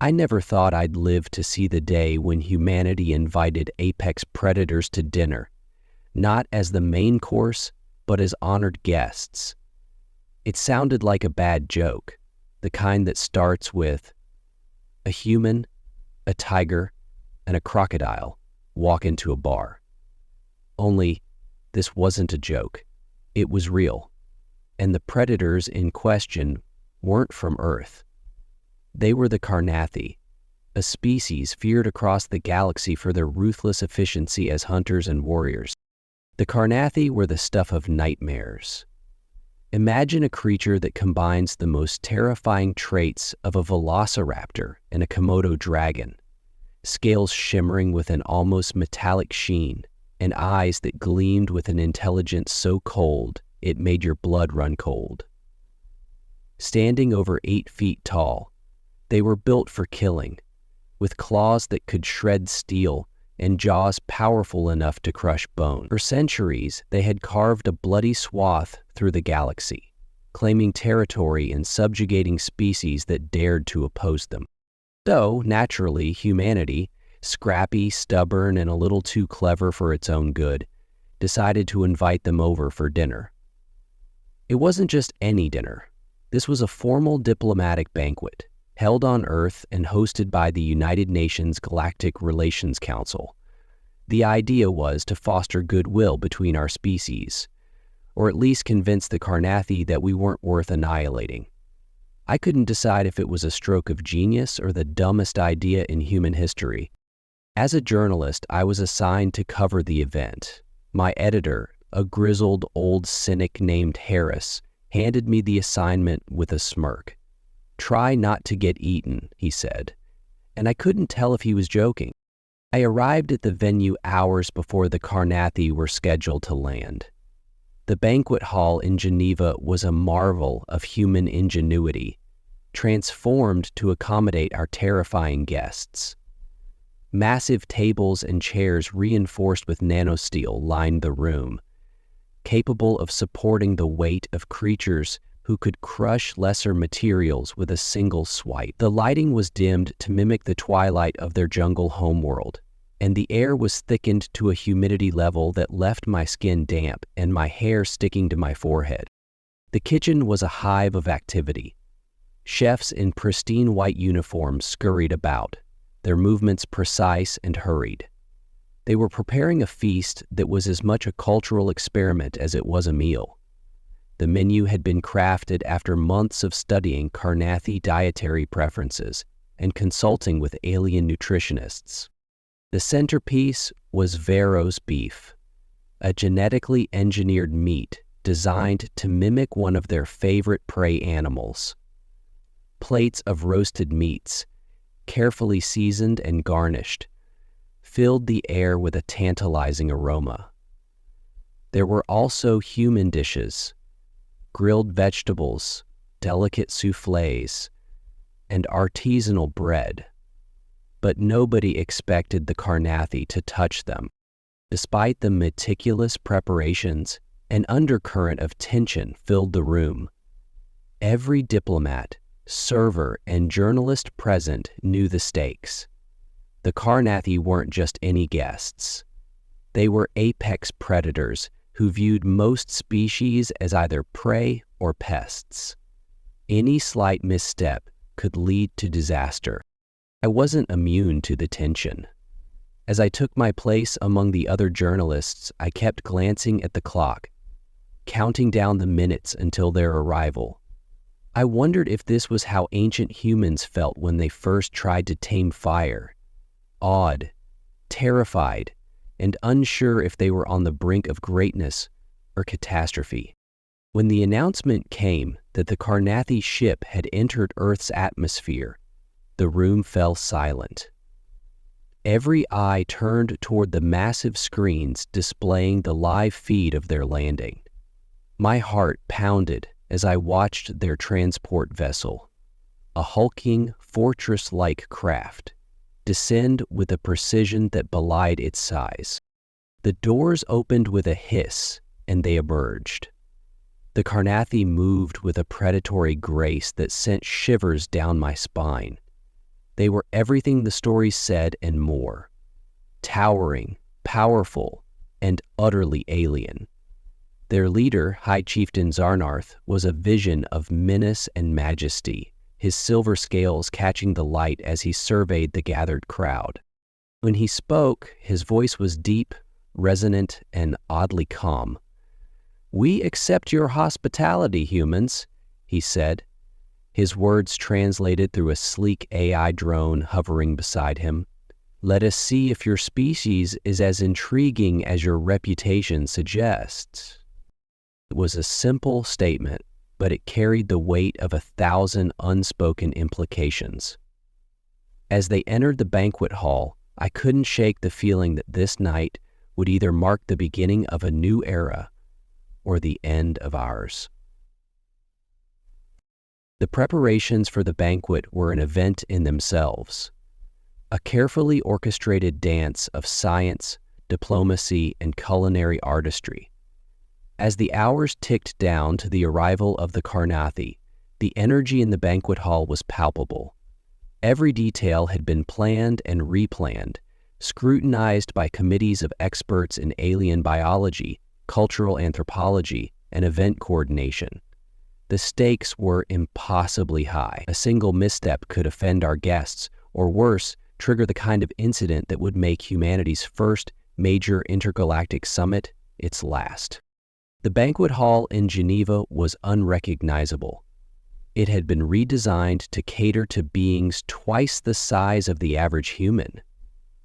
I never thought I'd live to see the day when humanity invited apex predators to dinner, not as the main course, but as honored guests. It sounded like a bad joke, the kind that starts with, a human, a tiger, and a crocodile walk into a bar. Only, this wasn't a joke. It was real. And the predators in question weren't from Earth. They were the Karnathi, a species feared across the galaxy for their ruthless efficiency as hunters and warriors. The Karnathi were the stuff of nightmares. Imagine a creature that combines the most terrifying traits of a velociraptor and a Komodo dragon, scales shimmering with an almost metallic sheen, and eyes that gleamed with an intelligence so cold it made your blood run cold. Standing over 8 feet tall, they were built for killing, with claws that could shred steel and jaws powerful enough to crush bone. For centuries, they had carved a bloody swath through the galaxy, claiming territory and subjugating species that dared to oppose them. So, naturally, humanity, scrappy, stubborn, and a little too clever for its own good, decided to invite them over for dinner. It wasn't just any dinner. This was a formal diplomatic banquet, held on Earth and hosted by the United Nations Galactic Relations Council. The idea was to foster goodwill between our species, or at least convince the Karnathi that we weren't worth annihilating. I couldn't decide if it was a stroke of genius or the dumbest idea in human history. As a journalist, I was assigned to cover the event. My editor, a grizzled old cynic named Harris, handed me the assignment with a smirk. "Try not to get eaten," he said, and I couldn't tell if he was joking. I arrived at the venue hours before the Karnathi were scheduled to land. The banquet hall in Geneva was a marvel of human ingenuity, transformed to accommodate our terrifying guests. Massive tables and chairs reinforced with nanosteel lined the room, capable of supporting the weight of creatures who could crush lesser materials with a single swipe. The lighting was dimmed to mimic the twilight of their jungle homeworld, and the air was thickened to a humidity level that left my skin damp and my hair sticking to my forehead. The kitchen was a hive of activity. Chefs in pristine white uniforms scurried about, their movements precise and hurried. They were preparing a feast that was as much a cultural experiment as it was a meal. The menu had been crafted after months of studying Karnathi dietary preferences and consulting with alien nutritionists. The centerpiece was Vero's beef, a genetically engineered meat designed to mimic one of their favorite prey animals. Plates of roasted meats, carefully seasoned and garnished, filled the air with a tantalizing aroma. There were also human dishes, grilled vegetables, delicate soufflés, and artisanal bread. But nobody expected the Karnathi to touch them. Despite the meticulous preparations, an undercurrent of tension filled the room. Every diplomat, server, and journalist present knew the stakes. The Karnathi weren't just any guests. They were apex predators who viewed most species as either prey or pests. Any slight misstep could lead to disaster. I wasn't immune to the tension. As I took my place among the other journalists, I kept glancing at the clock, counting down the minutes until their arrival. I wondered if this was how ancient humans felt when they first tried to tame fire, awed, terrified, and unsure if they were on the brink of greatness or catastrophe. When the announcement came that the Karnathi ship had entered Earth's atmosphere, the room fell silent. Every eye turned toward the massive screens displaying the live feed of their landing. My heart pounded as I watched their transport vessel, a hulking, fortress-like craft, descend with a precision that belied its size. The doors opened with a hiss, and they emerged. The Karnathi moved with a predatory grace that sent shivers down my spine. They were everything the stories said and more. Towering, powerful, and utterly alien. Their leader, High Chieftain Zarnarth, was a vision of menace and majesty, his silver scales catching the light as he surveyed the gathered crowd. When he spoke, his voice was deep, resonant, and oddly calm. "We accept your hospitality, humans," he said, his words translated through a sleek AI drone hovering beside him. "Let us see if your species is as intriguing as your reputation suggests." It was a simple statement, but it carried the weight of 1,000 unspoken implications. As they entered the banquet hall, I couldn't shake the feeling that this night would either mark the beginning of a new era or the end of ours. The preparations for the banquet were an event in themselves, a carefully orchestrated dance of science, diplomacy, and culinary artistry. As the hours ticked down to the arrival of the Karnathi, the energy in the banquet hall was palpable. Every detail had been planned and replanned, scrutinized by committees of experts in alien biology, cultural anthropology, and event coordination. The stakes were impossibly high. A single misstep could offend our guests, or worse, trigger the kind of incident that would make humanity's first major intergalactic summit its last. The banquet hall in Geneva was unrecognizable. It had been redesigned to cater to beings twice the size of the average human.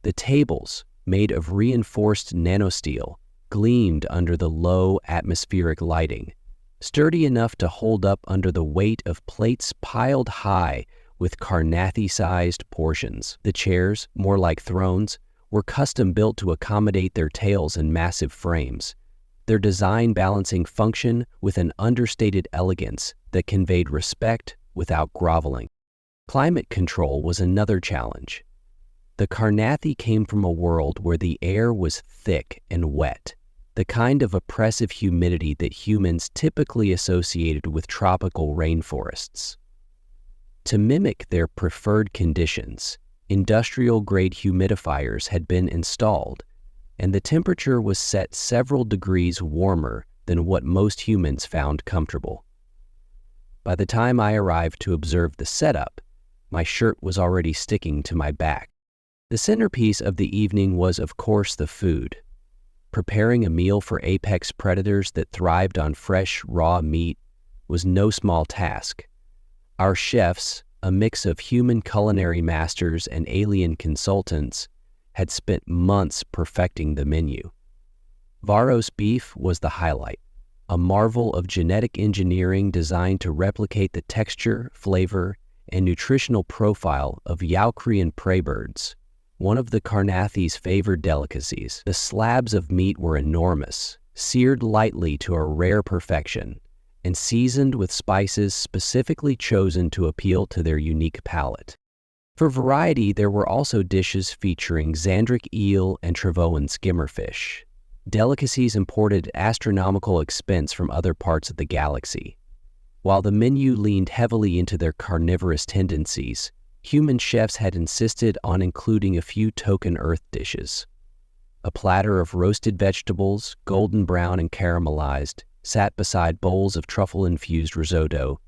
The tables, made of reinforced nanosteel, gleamed under the low atmospheric lighting, sturdy enough to hold up under the weight of plates piled high with Karnathi-sized portions. The chairs, more like thrones, were custom-built to accommodate their tails in massive frames, their design balancing function with an understated elegance that conveyed respect without groveling. Climate control was another challenge. The Karnathi came from a world where the air was thick and wet, the kind of oppressive humidity that humans typically associated with tropical rainforests. To mimic their preferred conditions, industrial-grade humidifiers had been installed, and the temperature was set several degrees warmer than what most humans found comfortable. By the time I arrived to observe the setup, my shirt was already sticking to my back. The centerpiece of the evening was, of course, the food. Preparing a meal for apex predators that thrived on fresh, raw meat was no small task. Our chefs, a mix of human culinary masters and alien consultants, had spent months perfecting the menu. Varos beef was the highlight, a marvel of genetic engineering designed to replicate the texture, flavor, and nutritional profile of Yaucrian prey birds, one of the Karnathi's favored delicacies. The slabs of meat were enormous, seared lightly to a rare perfection, and seasoned with spices specifically chosen to appeal to their unique palate. For variety, there were also dishes featuring Xandric eel and Travoan skimmerfish, delicacies imported at astronomical expense from other parts of the galaxy. While the menu leaned heavily into their carnivorous tendencies, human chefs had insisted on including a few token Earth dishes. A platter of roasted vegetables, golden brown and caramelized, sat beside bowls of truffle-infused risotto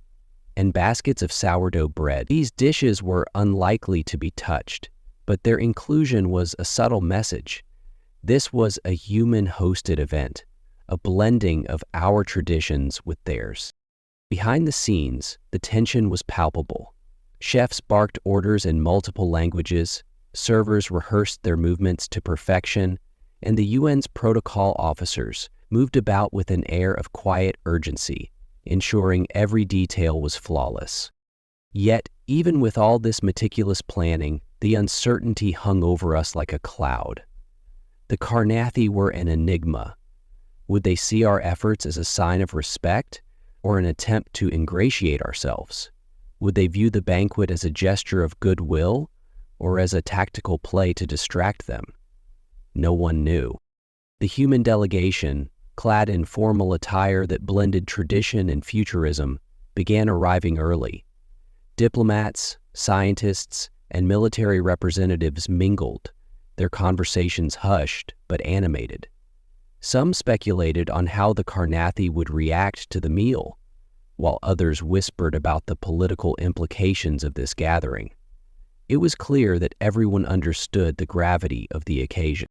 and baskets of sourdough bread. These dishes were unlikely to be touched, but their inclusion was a subtle message. This was a human-hosted event, a blending of our traditions with theirs. Behind the scenes, the tension was palpable. Chefs barked orders in multiple languages, servers rehearsed their movements to perfection, and the UN's protocol officers moved about with an air of quiet urgency, ensuring every detail was flawless. Yet, even with all this meticulous planning, the uncertainty hung over us like a cloud. The Karnathi were an enigma. Would they see our efforts as a sign of respect or an attempt to ingratiate ourselves? Would they view the banquet as a gesture of goodwill or as a tactical play to distract them? No one knew. The human delegation, clad in formal attire that blended tradition and futurism, began arriving early. Diplomats, scientists, and military representatives mingled, their conversations hushed but animated. Some speculated on how the Karnathi would react to the meal, while others whispered about the political implications of this gathering. It was clear that everyone understood the gravity of the occasion.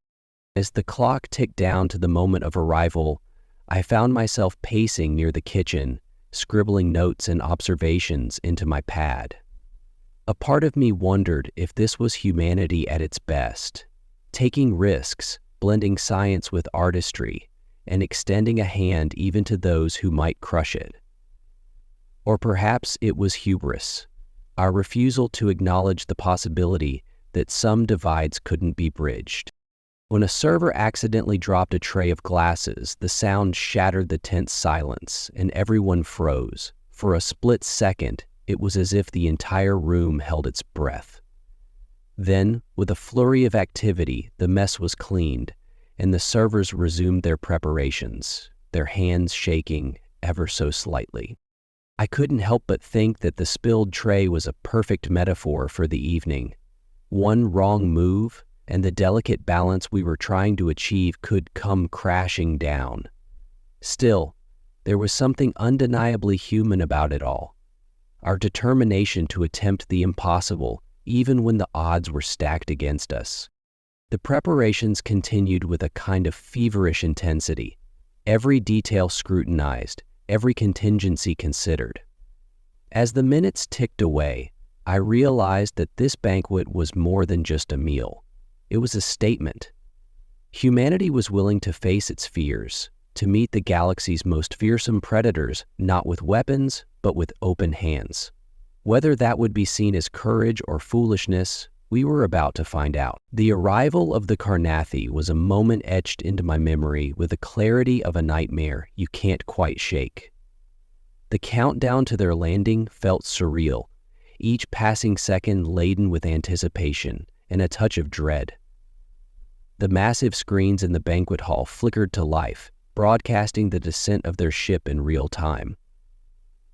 As the clock ticked down to the moment of arrival, I found myself pacing near the kitchen, scribbling notes and observations into my pad. A part of me wondered if this was humanity at its best, taking risks, blending science with artistry, and extending a hand even to those who might crush it. Or perhaps it was hubris, our refusal to acknowledge the possibility that some divides couldn't be bridged. When a server accidentally dropped a tray of glasses, the sound shattered the tense silence, and everyone froze. For a split second, it was as if the entire room held its breath. Then, with a flurry of activity, the mess was cleaned, and the servers resumed their preparations, their hands shaking ever so slightly. I couldn't help but think that the spilled tray was a perfect metaphor for the evening. One wrong move, and the delicate balance we were trying to achieve could come crashing down. Still, there was something undeniably human about it all. Our determination to attempt the impossible, even when the odds were stacked against us. The preparations continued with a kind of feverish intensity, every detail scrutinized, every contingency considered. As the minutes ticked away, I realized that this banquet was more than just a meal. It was a statement. Humanity was willing to face its fears, to meet the galaxy's most fearsome predators, not with weapons, but with open hands. Whether that would be seen as courage or foolishness, we were about to find out. The arrival of the Karnathi was a moment etched into my memory with the clarity of a nightmare you can't quite shake. The countdown to their landing felt surreal, each passing second laden with anticipation and a touch of dread. The massive screens in the banquet hall flickered to life, broadcasting the descent of their ship in real time.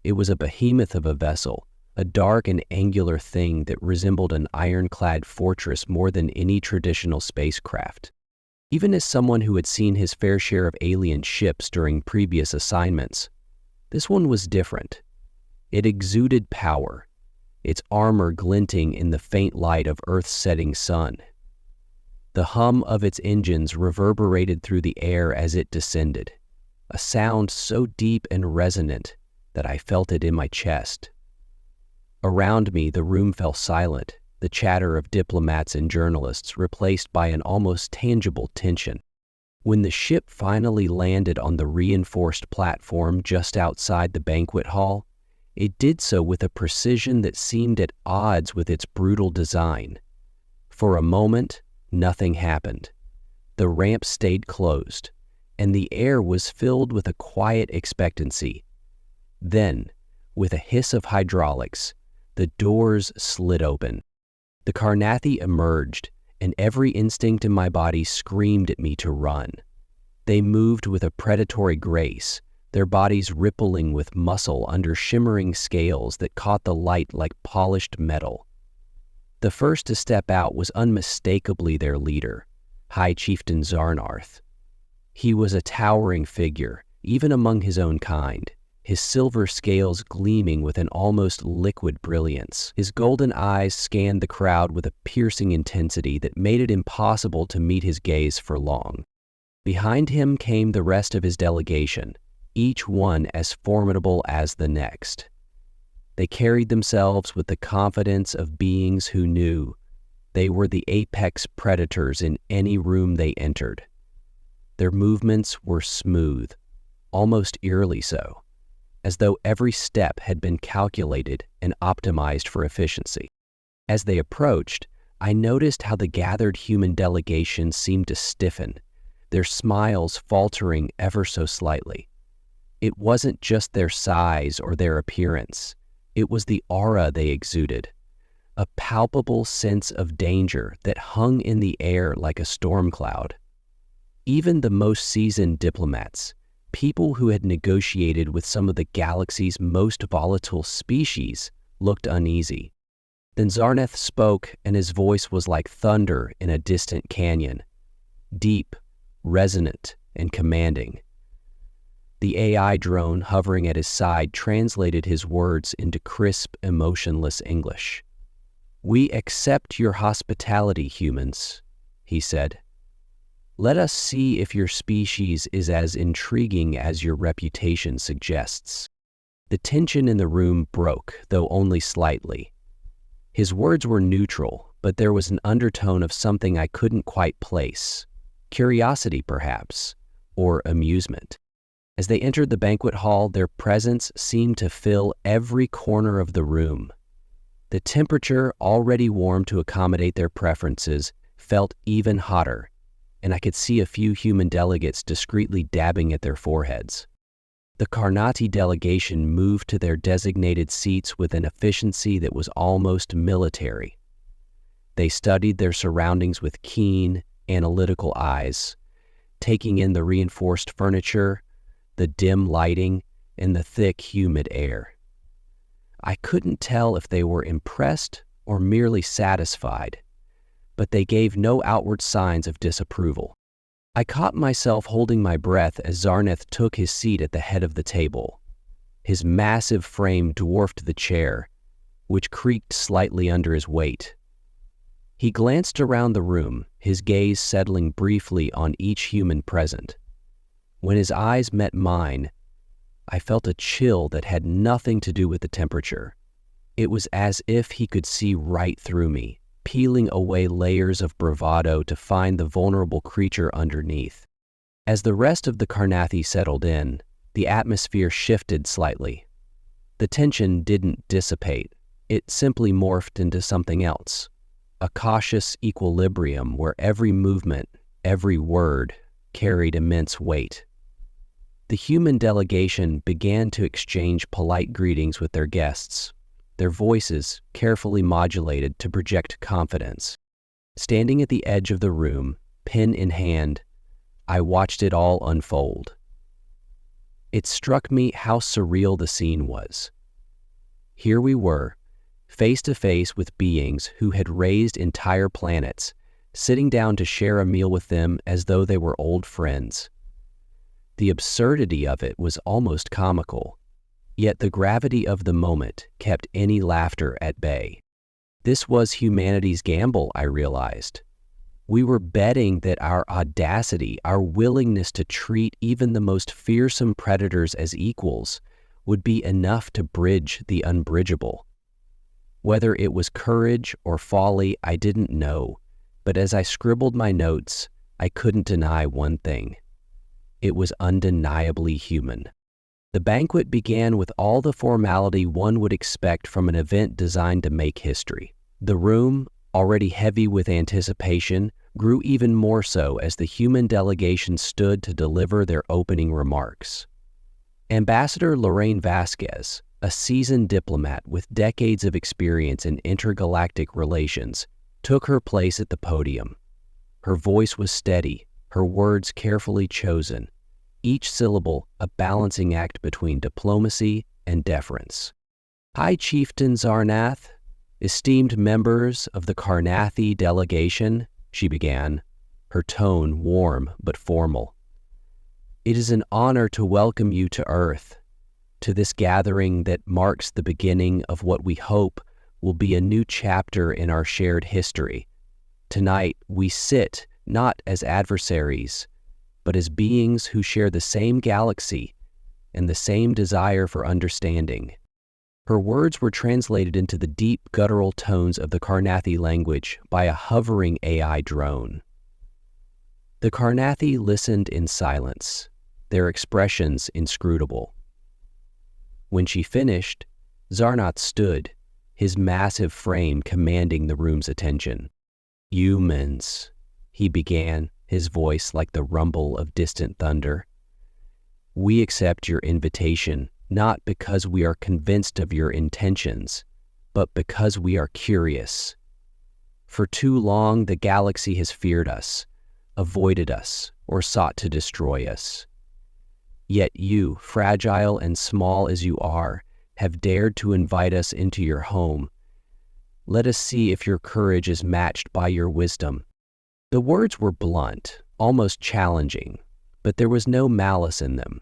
It was a behemoth of a vessel, a dark and angular thing that resembled an ironclad fortress more than any traditional spacecraft. Even as someone who had seen his fair share of alien ships during previous assignments, this one was different. It exuded power, its armor glinting in the faint light of Earth's setting sun. The hum of its engines reverberated through the air as it descended, a sound so deep and resonant that I felt it in my chest. Around me, the room fell silent, the chatter of diplomats and journalists replaced by an almost tangible tension. When the ship finally landed on the reinforced platform just outside the banquet hall, it did so with a precision that seemed at odds with its brutal design. For a moment, nothing happened. The ramp stayed closed, and the air was filled with a quiet expectancy. Then, with a hiss of hydraulics, the doors slid open. The Karnathi emerged, and every instinct in my body screamed at me to run. They moved with a predatory grace, their bodies rippling with muscle under shimmering scales that caught the light like polished metal. The first to step out was unmistakably their leader, High Chieftain Zarnarth. He was a towering figure, even among his own kind, his silver scales gleaming with an almost liquid brilliance. His golden eyes scanned the crowd with a piercing intensity that made it impossible to meet his gaze for long. Behind him came the rest of his delegation, each one as formidable as the next. They carried themselves with the confidence of beings who knew they were the apex predators in any room they entered. Their movements were smooth, almost eerily so, as though every step had been calculated and optimized for efficiency. As they approached, I noticed how the gathered human delegation seemed to stiffen, their smiles faltering ever so slightly. It wasn't just their size or their appearance, it was the aura they exuded, a palpable sense of danger that hung in the air like a storm cloud. Even the most seasoned diplomats, people who had negotiated with some of the galaxy's most volatile species, looked uneasy. Then Zarnath spoke, and his voice was like thunder in a distant canyon, deep, resonant, and commanding. The AI drone hovering at his side translated his words into crisp, emotionless English. "We accept your hospitality, humans," he said. "Let us see if your species is as intriguing as your reputation suggests." The tension in the room broke, though only slightly. His words were neutral, but there was an undertone of something I couldn't quite place. Curiosity, perhaps, or amusement. As they entered the banquet hall, their presence seemed to fill every corner of the room. The temperature, already warm to accommodate their preferences, felt even hotter, and I could see a few human delegates discreetly dabbing at their foreheads. The Karnathi delegation moved to their designated seats with an efficiency that was almost military. They studied their surroundings with keen, analytical eyes, taking in the reinforced furniture, the dim lighting, and the thick, humid air. I couldn't tell if they were impressed or merely satisfied, but they gave no outward signs of disapproval. I caught myself holding my breath as Zarnath took his seat at the head of the table. His massive frame dwarfed the chair, which creaked slightly under his weight. He glanced around the room, his gaze settling briefly on each human present. When his eyes met mine, I felt a chill that had nothing to do with the temperature. It was as if he could see right through me, peeling away layers of bravado to find the vulnerable creature underneath. As the rest of the Karnathi settled in, the atmosphere shifted slightly. The tension didn't dissipate. It simply morphed into something else, a cautious equilibrium where every movement, every word, carried immense weight. The human delegation began to exchange polite greetings with their guests, their voices carefully modulated to project confidence. Standing at the edge of the room, pen in hand, I watched it all unfold. It struck me how surreal the scene was. Here we were, face to face with beings who had raised entire planets, sitting down to share a meal with them as though they were old friends. The absurdity of it was almost comical, yet the gravity of the moment kept any laughter at bay. This was humanity's gamble, I realized. We were betting that our audacity, our willingness to treat even the most fearsome predators as equals, would be enough to bridge the unbridgeable. Whether it was courage or folly, I didn't know, but as I scribbled my notes, I couldn't deny one thing. It was undeniably human. The banquet began with all the formality one would expect from an event designed to make history. The room, already heavy with anticipation, grew even more so as the human delegation stood to deliver their opening remarks. Ambassador Lorraine Vasquez, a seasoned diplomat with decades of experience in intergalactic relations, took her place at the podium. Her voice was steady, her words carefully chosen, each syllable a balancing act between diplomacy and deference. "High Chieftain Zarnath, esteemed members of the Karnathi delegation," she began, her tone warm but formal. "It is an honor to welcome you to Earth, to this gathering that marks the beginning of what we hope will be a new chapter in our shared history. Tonight, we sit not as adversaries, but as beings who share the same galaxy and the same desire for understanding." Her words were translated into the deep guttural tones of the Karnathi language by a hovering AI drone. The Karnathi listened in silence, their expressions inscrutable. When she finished, Zarnath stood, his massive frame commanding the room's attention. "Humans," he began, his voice like the rumble of distant thunder. "We accept your invitation not because we are convinced of your intentions, but because we are curious. For too long, the galaxy has feared us, avoided us, or sought to destroy us. Yet you, fragile and small as you are, have dared to invite us into your home. Let us see if your courage is matched by your wisdom." The words were blunt, almost challenging, but there was no malice in them,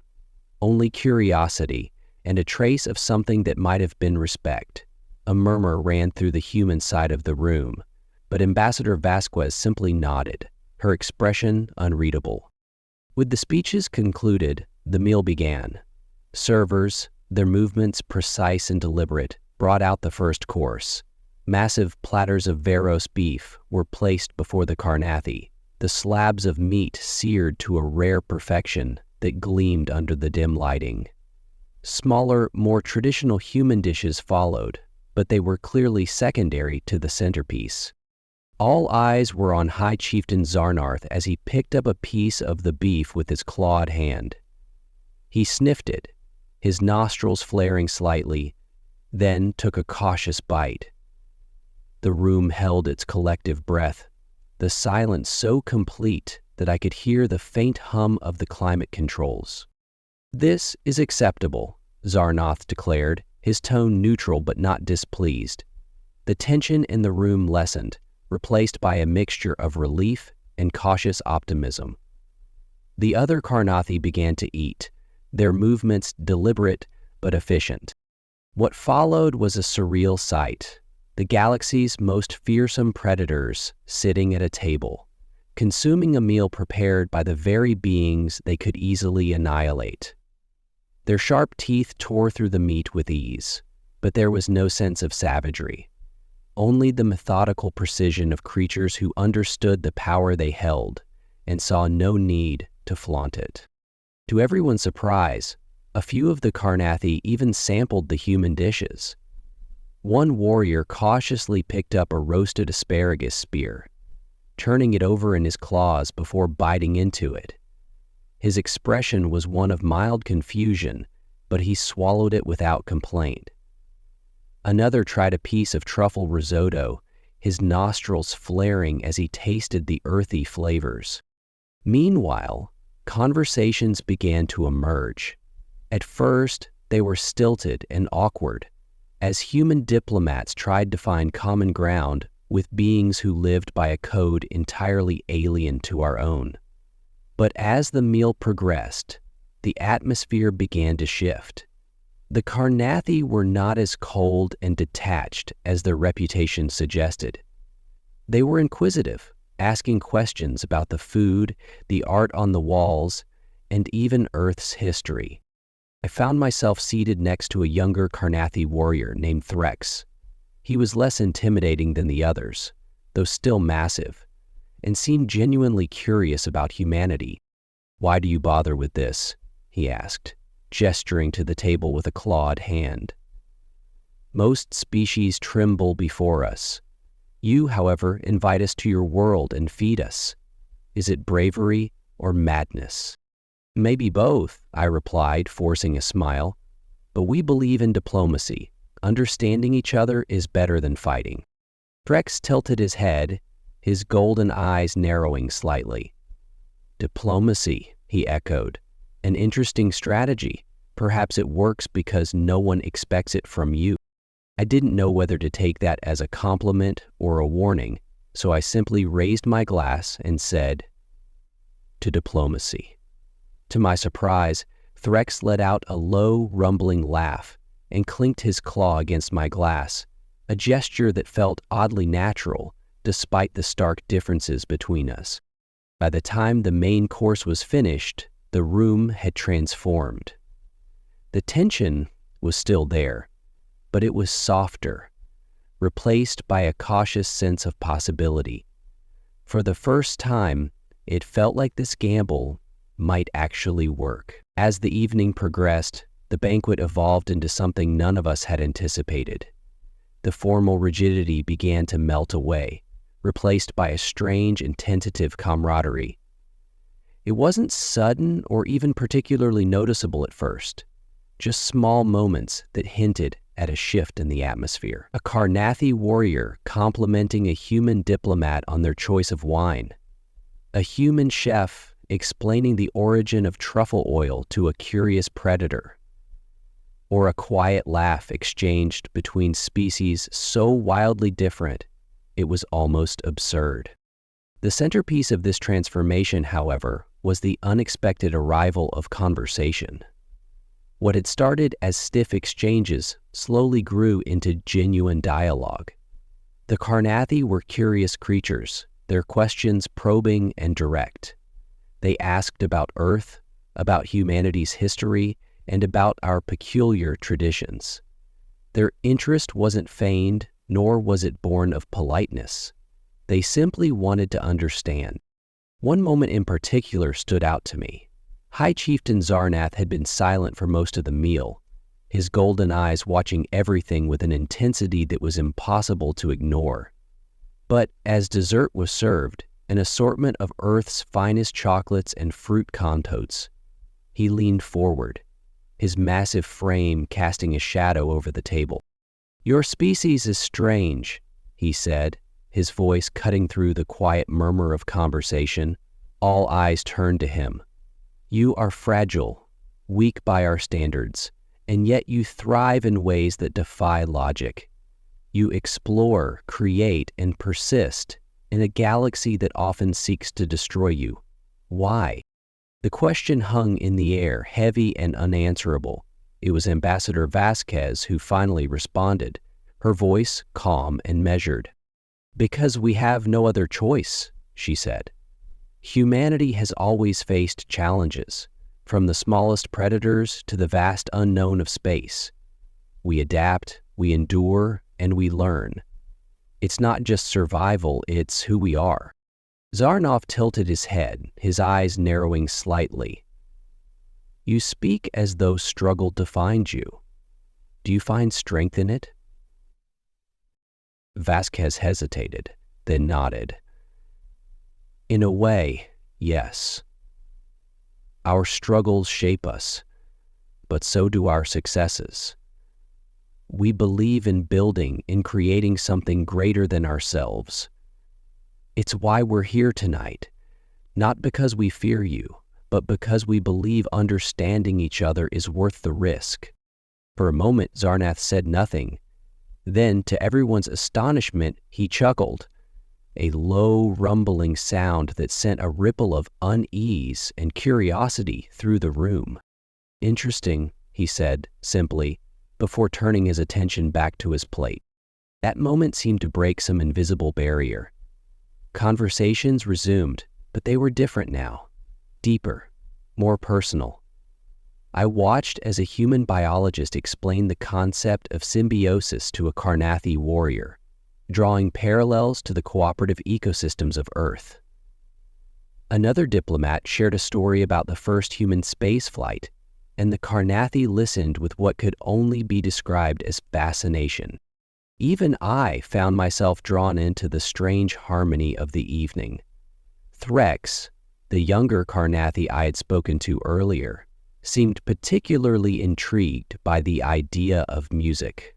only curiosity and a trace of something that might have been respect. A murmur ran through the human side of the room, but Ambassador Vasquez simply nodded, her expression unreadable. With the speeches concluded, the meal began. Servers, their movements precise and deliberate, brought out the first course. Massive platters of Varos beef were placed before the Karnathi, the slabs of meat seared to a rare perfection that gleamed under the dim lighting. Smaller, more traditional human dishes followed, but they were clearly secondary to the centerpiece. All eyes were on High Chieftain Zarnarth as he picked up a piece of the beef with his clawed hand. He sniffed it, his nostrils flaring slightly, then took a cautious bite. The room held its collective breath, the silence so complete that I could hear the faint hum of the climate controls. "This is acceptable," Zarnoth declared, his tone neutral but not displeased. The tension in the room lessened, replaced by a mixture of relief and cautious optimism. The other Karnathi began to eat, their movements deliberate but efficient. What followed was a surreal sight. The galaxy's most fearsome predators sitting at a table, consuming a meal prepared by the very beings they could easily annihilate. Their sharp teeth tore through the meat with ease, but there was no sense of savagery, only the methodical precision of creatures who understood the power they held and saw no need to flaunt it. To everyone's surprise, a few of the Karnathi even sampled the human dishes. One warrior cautiously picked up a roasted asparagus spear, turning it over in his claws before biting into it. His expression was one of mild confusion, but he swallowed it without complaint. Another tried a piece of truffle risotto, his nostrils flaring as he tasted the earthy flavors. Meanwhile, conversations began to emerge. At first, they were stilted and awkward, as human diplomats tried to find common ground with beings who lived by a code entirely alien to our own. But as the meal progressed, the atmosphere began to shift. The Karnathi were not as cold and detached as their reputation suggested. They were inquisitive, asking questions about the food, the art on the walls, and even Earth's history. I found myself seated next to a younger Karnathi warrior named Threx. He was less intimidating than the others, though still massive, and seemed genuinely curious about humanity. "Why do you bother with this?" he asked, gesturing to the table with a clawed hand. "Most species tremble before us. You, however, invite us to your world and feed us. Is it bravery or madness?" "Maybe both," I replied, forcing a smile. "But we believe in diplomacy. Understanding each other is better than fighting." Threx tilted his head, his golden eyes narrowing slightly. "Diplomacy," he echoed. "An interesting strategy. Perhaps it works because no one expects it from you." I didn't know whether to take that as a compliment or a warning, so I simply raised my glass and said, "To diplomacy." To my surprise, Threx let out a low, rumbling laugh and clinked his claw against my glass, a gesture that felt oddly natural despite the stark differences between us. By the time the main course was finished, the room had transformed. The tension was still there, but it was softer, replaced by a cautious sense of possibility. For the first time, it felt like this gamble might actually work. As the evening progressed, the banquet evolved into something none of us had anticipated. The formal rigidity began to melt away, replaced by a strange and tentative camaraderie. It wasn't sudden or even particularly noticeable at first, just small moments that hinted at a shift in the atmosphere. A Karnathi warrior complimenting a human diplomat on their choice of wine. A human chef explaining the origin of truffle oil to a curious predator. or a quiet laugh exchanged between species so wildly different it was almost absurd. The centerpiece of this transformation, however, was the unexpected arrival of conversation. What had started as stiff exchanges slowly grew into genuine dialogue. The Karnathi were curious creatures, their questions probing and direct. They asked about Earth, about humanity's history, and about our peculiar traditions. Their interest wasn't feigned, nor was it born of politeness. They simply wanted to understand. One moment in particular stood out to me. High Chieftain Zarnath had been silent for most of the meal, his golden eyes watching everything with an intensity that was impossible to ignore. But as dessert was served, an assortment of Earth's finest chocolates and fruit compotes, he leaned forward, his massive frame casting a shadow over the table. "Your species is strange," he said, his voice cutting through the quiet murmur of conversation. All eyes turned to him. "You are fragile, weak by our standards, and yet you thrive in ways that defy logic. You explore, create, and persist in a galaxy that often seeks to destroy you. Why?" The question hung in the air, heavy and unanswerable. It was Ambassador Vasquez who finally responded, her voice calm and measured. "Because we have no other choice," she said. "Humanity has always faced challenges, from the smallest predators to the vast unknown of space. We adapt, we endure, and we learn. It's not just survival, it's who we are." Zarnov tilted his head, his eyes narrowing slightly. "You speak as though struggle defined you. Do you find strength in it?" Vasquez hesitated, then nodded. "In a way, yes. Our struggles shape us, but so do our successes. We believe in building, in creating something greater than ourselves. It's why we're here tonight, not because we fear you, but because we believe understanding each other is worth the risk." For a moment, Zarnath said nothing. Then, to everyone's astonishment, he chuckled, a low, rumbling sound that sent a ripple of unease and curiosity through the room. "Interesting," he said, simply, before turning his attention back to his plate. That moment seemed to break some invisible barrier. Conversations resumed, but they were different now, deeper, more personal. I watched as a human biologist explained the concept of symbiosis to a Karnathi warrior, drawing parallels to the cooperative ecosystems of Earth. Another diplomat shared a story about the first human spaceflight, and the Karnathi listened with what could only be described as fascination. Even I found myself drawn into the strange harmony of the evening. Threx, the younger Karnathi I had spoken to earlier, seemed particularly intrigued by the idea of music.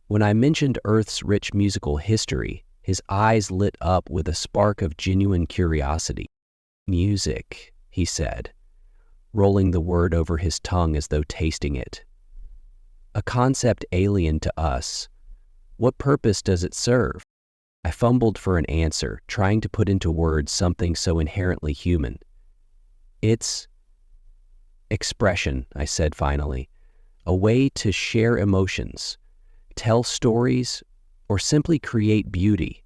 When I mentioned Earth's rich musical history, his eyes lit up with a spark of genuine curiosity. "Music," he said, rolling the word over his tongue as though tasting it. "A concept alien to us. What purpose does it serve?" I fumbled for an answer, trying to put into words something so inherently human. "It's expression," I said finally. "A way to share emotions, tell stories, or simply create beauty.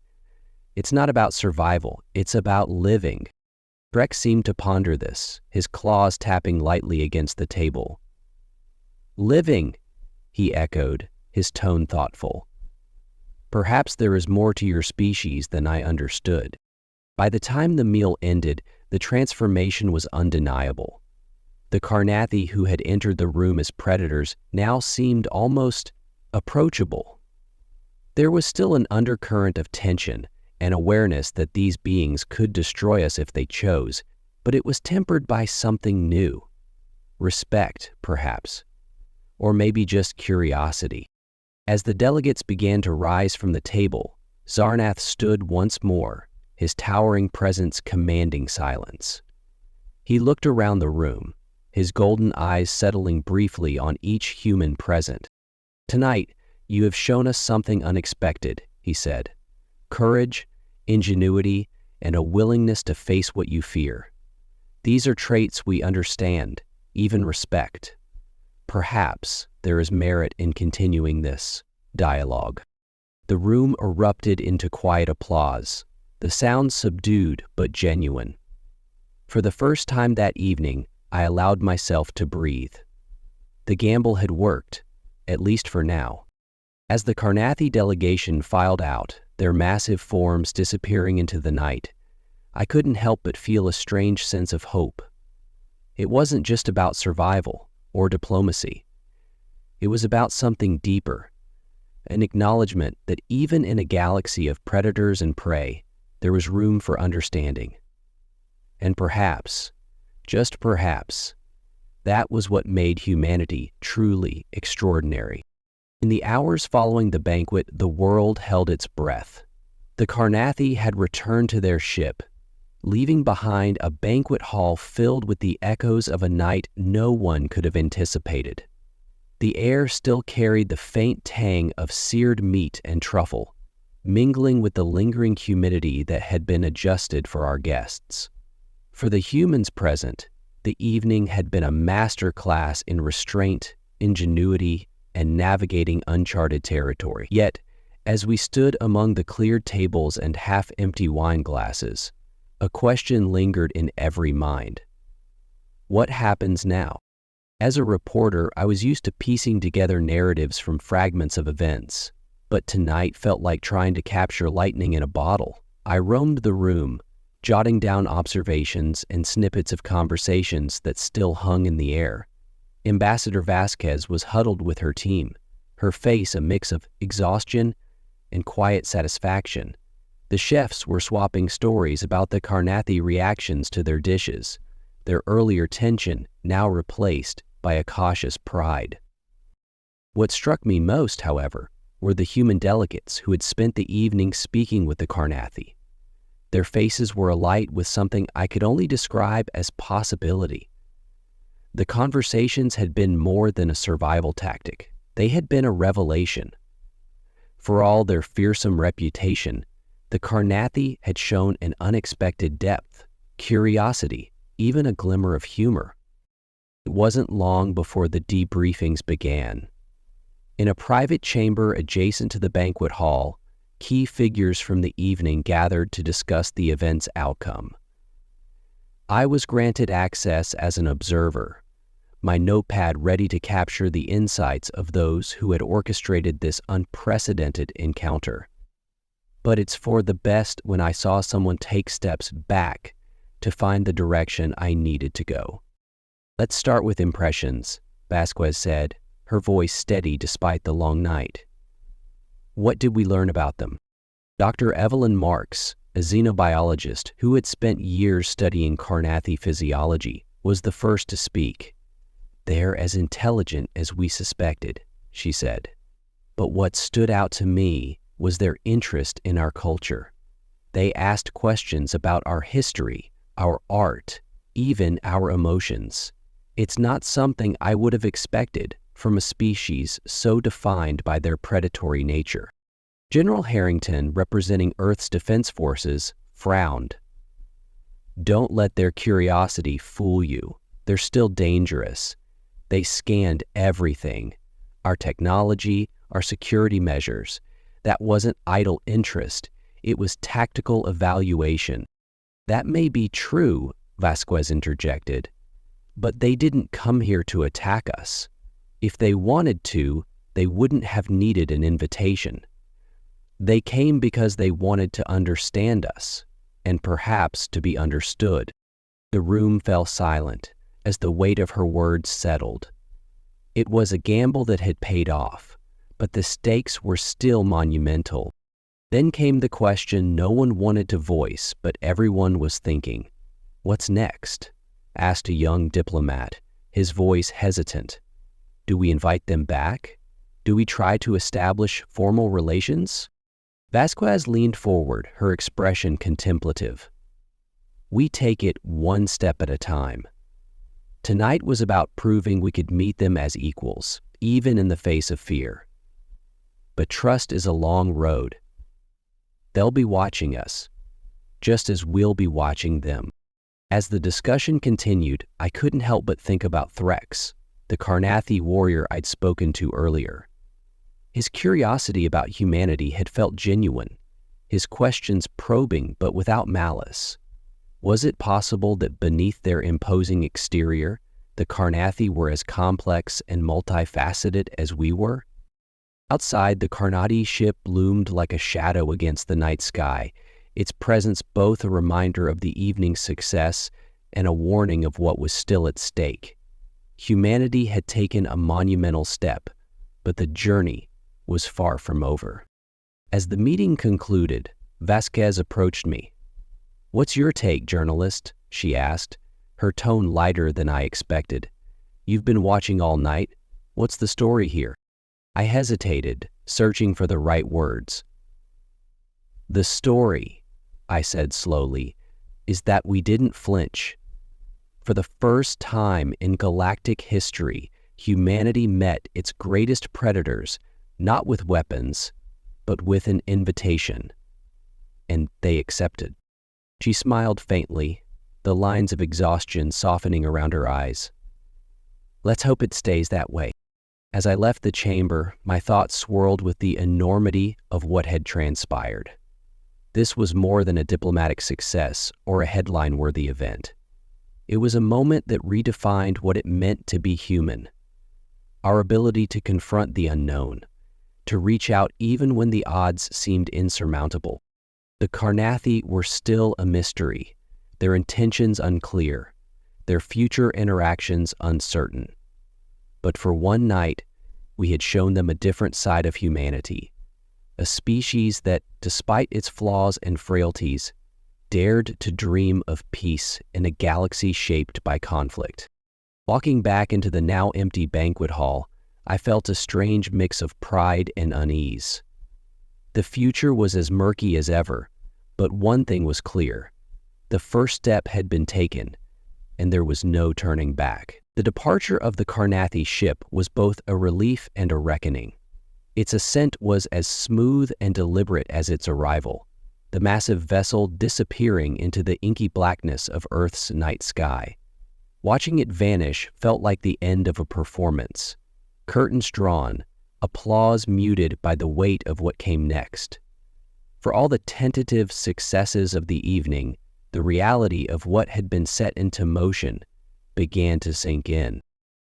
It's not about survival, it's about living." Breck seemed to ponder this, his claws tapping lightly against the table. "Living," he echoed, his tone thoughtful. "Perhaps there is more to your species than I understood." By the time the meal ended, the transformation was undeniable. The Karnathi who had entered the room as predators now seemed almost approachable. There was still an undercurrent of tension and awareness that these beings could destroy us if they chose, but it was tempered by something new. Respect, perhaps, or maybe just curiosity. As the delegates began to rise from the table, Zarnath stood once more, his towering presence commanding silence. He looked around the room, his golden eyes settling briefly on each human present. "Tonight, you have shown us something unexpected," he said. "Courage, ingenuity, and a willingness to face what you fear. These are traits we understand, even respect. Perhaps there is merit in continuing this dialogue." The room erupted into quiet applause, the sounds subdued but genuine. For the first time that evening, I allowed myself to breathe. The gamble had worked, at least for now. As the Karnathi delegation filed out, their massive forms disappearing into the night, I couldn't help but feel a strange sense of hope. It wasn't just about survival or diplomacy. It was about something deeper, an acknowledgement that even in a galaxy of predators and prey, there was room for understanding. And perhaps, just perhaps, that was what made humanity truly extraordinary. In the hours following the banquet, the world held its breath. The Karnathi had returned to their ship, leaving behind a banquet hall filled with the echoes of a night no one could have anticipated. The air still carried the faint tang of seared meat and truffle, mingling with the lingering humidity that had been adjusted for our guests. For the humans present, the evening had been a master class in restraint, ingenuity, and navigating uncharted territory. Yet, as we stood among the cleared tables and half-empty wine glasses, a question lingered in every mind. What happens now? As a reporter, I was used to piecing together narratives from fragments of events, but tonight felt like trying to capture lightning in a bottle. I roamed the room, jotting down observations and snippets of conversations that still hung in the air. Ambassador Vasquez was huddled with her team, her face a mix of exhaustion and quiet satisfaction. The chefs were swapping stories about the Karnathi reactions to their dishes, their earlier tension now replaced by a cautious pride. What struck me most, however, were the human delegates who had spent the evening speaking with the Karnathi. Their faces were alight with something I could only describe as possibility. The conversations had been more than a survival tactic. They had been a revelation. For all their fearsome reputation, the Karnathi had shown an unexpected depth, curiosity, even a glimmer of humor. It wasn't long before the debriefings began. In a private chamber adjacent to the banquet hall, key figures from the evening gathered to discuss the event's outcome. I was granted access as an observer, my notepad ready to capture the insights of those who had orchestrated this unprecedented encounter. But it's for the best when I saw someone take steps back to find the direction I needed to go. "Let's start with impressions," Vasquez said, her voice steady despite the long night. "What did we learn about them?" Dr. Evelyn Marks, a xenobiologist who had spent years studying Karnathi physiology, was the first to speak. "They're as intelligent as we suspected," she said. "But what stood out to me was their interest in our culture. They asked questions about our history, our art, even our emotions. It's not something I would have expected from a species so defined by their predatory nature." General Harrington, representing Earth's Defense Forces, frowned. "Don't let their curiosity fool you. They're still dangerous. They scanned everything. Our technology, our security measures. That wasn't idle interest. It was tactical evaluation." "That may be true," Vasquez interjected, "but they didn't come here to attack us. If they wanted to, they wouldn't have needed an invitation. They came because they wanted to understand us, and perhaps to be understood." The room fell silent as the weight of her words settled. It was a gamble that had paid off, but the stakes were still monumental. Then came the question no one wanted to voice, but everyone was thinking. "What's next?" asked a young diplomat, his voice hesitant. "Do we invite them back? Do we try to establish formal relations?" Vasquez leaned forward, her expression contemplative. "We take it one step at a time. Tonight was about proving we could meet them as equals, even in the face of fear. But trust is a long road. They'll be watching us, just as we'll be watching them. As the discussion continued, I couldn't help but think about Threx, the Karnathi warrior I'd spoken to earlier. His curiosity about humanity had felt genuine, his questions probing but without malice. Was it possible that beneath their imposing exterior, the Karnathi were as complex and multifaceted as we were? Outside, the Karnathi ship loomed like a shadow against the night sky, its presence both a reminder of the evening's success and a warning of what was still at stake. Humanity had taken a monumental step, but the journey was far from over. As the meeting concluded, Vasquez approached me. "What's your take, journalist?" she asked, her tone lighter than I expected. "You've been watching all night. What's the story here?" I hesitated, searching for the right words. "The story," I said slowly, "is that we didn't flinch. For the first time in galactic history, humanity met its greatest predators, not with weapons, but with an invitation. And they accepted." She smiled faintly, the lines of exhaustion softening around her eyes. "Let's hope it stays that way." As I left the chamber, my thoughts swirled with the enormity of what had transpired. This was more than a diplomatic success or a headline-worthy event. It was a moment that redefined what it meant to be human. Our ability to confront the unknown, to reach out even when the odds seemed insurmountable. The Karnathi were still a mystery, their intentions unclear, their future interactions uncertain. But for one night, we had shown them a different side of humanity, a species that, despite its flaws and frailties, dared to dream of peace in a galaxy shaped by conflict. Walking back into the now empty banquet hall, I felt a strange mix of pride and unease. The future was as murky as ever, but one thing was clear. The first step had been taken, and there was no turning back. The departure of the Karnathi ship was both a relief and a reckoning. Its ascent was as smooth and deliberate as its arrival, the massive vessel disappearing into the inky blackness of Earth's night sky. Watching it vanish felt like the end of a performance. Curtains drawn, applause muted by the weight of what came next. For all the tentative successes of the evening, the reality of what had been set into motion began to sink in.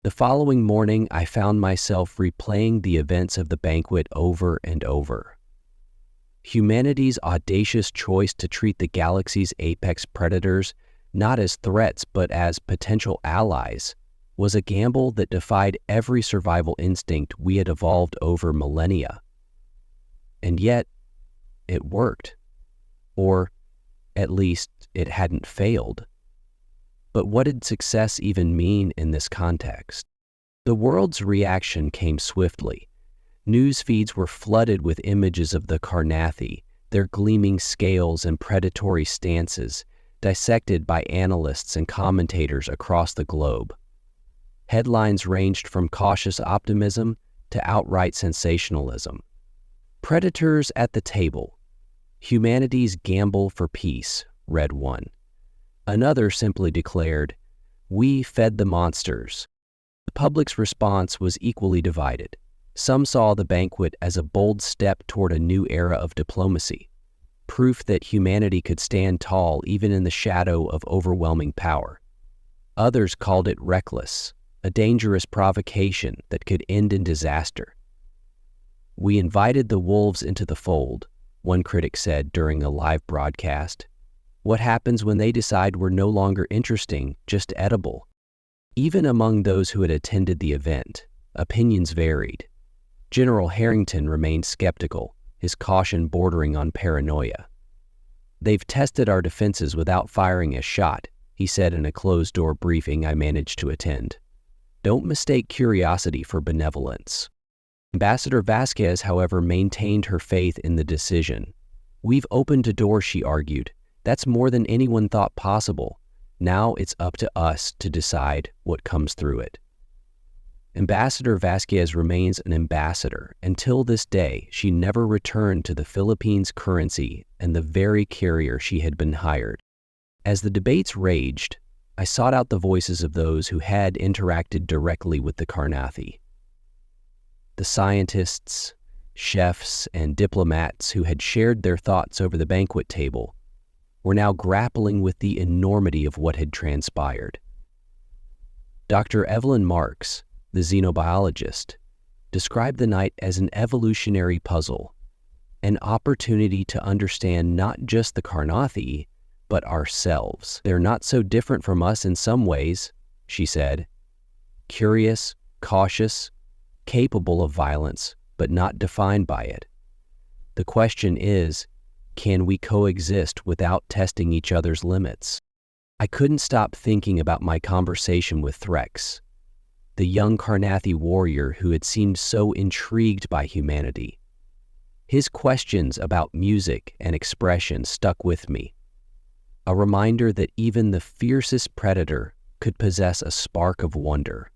The following morning, I found myself replaying the events of the banquet over and over. Humanity's audacious choice to treat the galaxy's apex predators not as threats but as potential allies was a gamble that defied every survival instinct we had evolved over millennia. And yet, it worked. Or, at least, it hadn't failed. But what did success even mean in this context? The world's reaction came swiftly. News feeds were flooded with images of the Karnathi, their gleaming scales and predatory stances, dissected by analysts and commentators across the globe. Headlines ranged from cautious optimism to outright sensationalism. "Predators at the table. Humanity's gamble for peace," read one. Another simply declared, "We fed the monsters." The public's response was equally divided. Some saw the banquet as a bold step toward a new era of diplomacy, proof that humanity could stand tall even in the shadow of overwhelming power. Others called it reckless, a dangerous provocation that could end in disaster. "We invited the wolves into the fold," one critic said during a live broadcast. "What happens when they decide we're no longer interesting, just edible?" Even among those who had attended the event, opinions varied. General Harrington remained skeptical, his caution bordering on paranoia. "They've tested our defenses without firing a shot," he said in a closed-door briefing I managed to attend. "Don't mistake curiosity for benevolence." Ambassador Vasquez, however, maintained her faith in the decision. "We've opened a door," she argued. "That's more than anyone thought possible. Now it's up to us to decide what comes through it. Ambassador Vasquez remains an ambassador. Until this day, she never returned to the Philippines currency and the very carrier she had been hired. As the debates raged, I sought out the voices of those who had interacted directly with the Karnathi. The scientists, chefs, and diplomats who had shared their thoughts over the banquet table were now grappling with the enormity of what had transpired. Dr. Evelyn Marks, the xenobiologist, described the night as an evolutionary puzzle, an opportunity to understand not just the Karnathi, but ourselves. They're not so different from us in some ways, she said. Curious, cautious, capable of violence, but not defined by it. The question is, can we coexist without testing each other's limits? I couldn't stop thinking about my conversation with Threx, the young Karnathi warrior who had seemed so intrigued by humanity. His questions about music and expression stuck with me, a reminder that even the fiercest predator could possess a spark of wonder.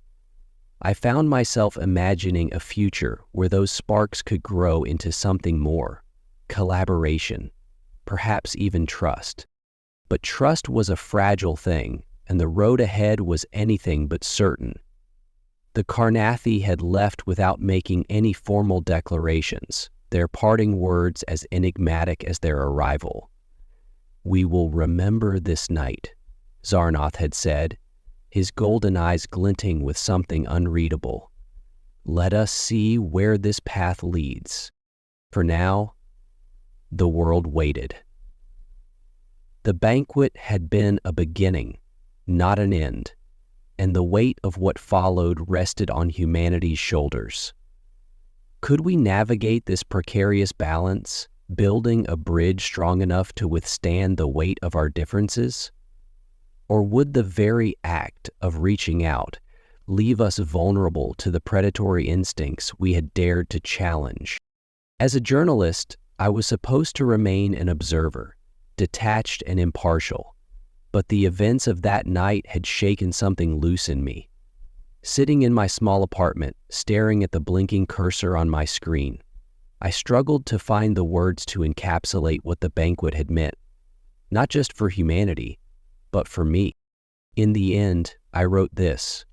I found myself imagining a future where those sparks could grow into something more, collaboration, perhaps even trust. But trust was a fragile thing, and the road ahead was anything but certain. The Karnathi had left without making any formal declarations, their parting words as enigmatic as their arrival. "We will remember this night," Zarnoth had said, his golden eyes glinting with something unreadable. "Let us see where this path leads." For now, the world waited. The banquet had been a beginning, not an end, and the weight of what followed rested on humanity's shoulders. Could we navigate this precarious balance, building a bridge strong enough to withstand the weight of our differences? Or would the very act of reaching out leave us vulnerable to the predatory instincts we had dared to challenge? As a journalist, I was supposed to remain an observer, detached and impartial, but the events of that night had shaken something loose in me. Sitting in my small apartment, staring at the blinking cursor on my screen, I struggled to find the words to encapsulate what the banquet had meant, not just for humanity, but for me. In the end, I wrote this: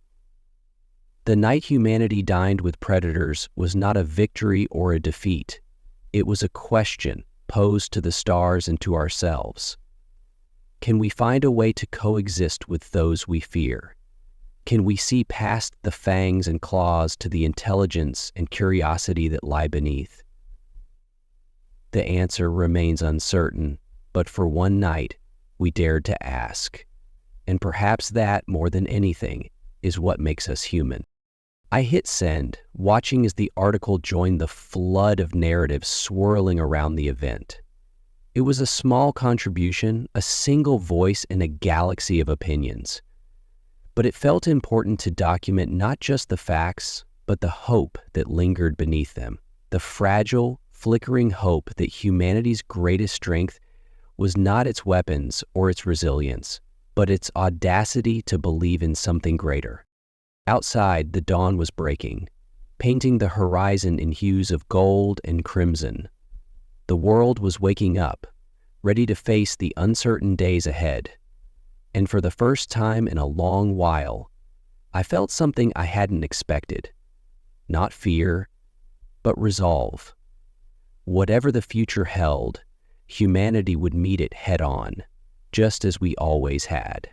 "The night humanity dined with predators was not a victory or a defeat. It was a question posed to the stars and to ourselves. Can we find a way to coexist with those we fear? Can we see past the fangs and claws to the intelligence and curiosity that lie beneath?" The answer remains uncertain, but for one night, we dared to ask. And perhaps that, more than anything, is what makes us human. I hit send, watching as the article joined the flood of narratives swirling around the event. It was a small contribution, a single voice in a galaxy of opinions. But it felt important to document not just the facts, but the hope that lingered beneath them. The fragile, flickering hope that humanity's greatest strength was not its weapons or its resilience, but its audacity to believe in something greater. Outside, the dawn was breaking, painting the horizon in hues of gold and crimson. The world was waking up, ready to face the uncertain days ahead. And for the first time in a long while, I felt something I hadn't expected. Not fear, but resolve. Whatever the future held, humanity would meet it head on, just as we always had.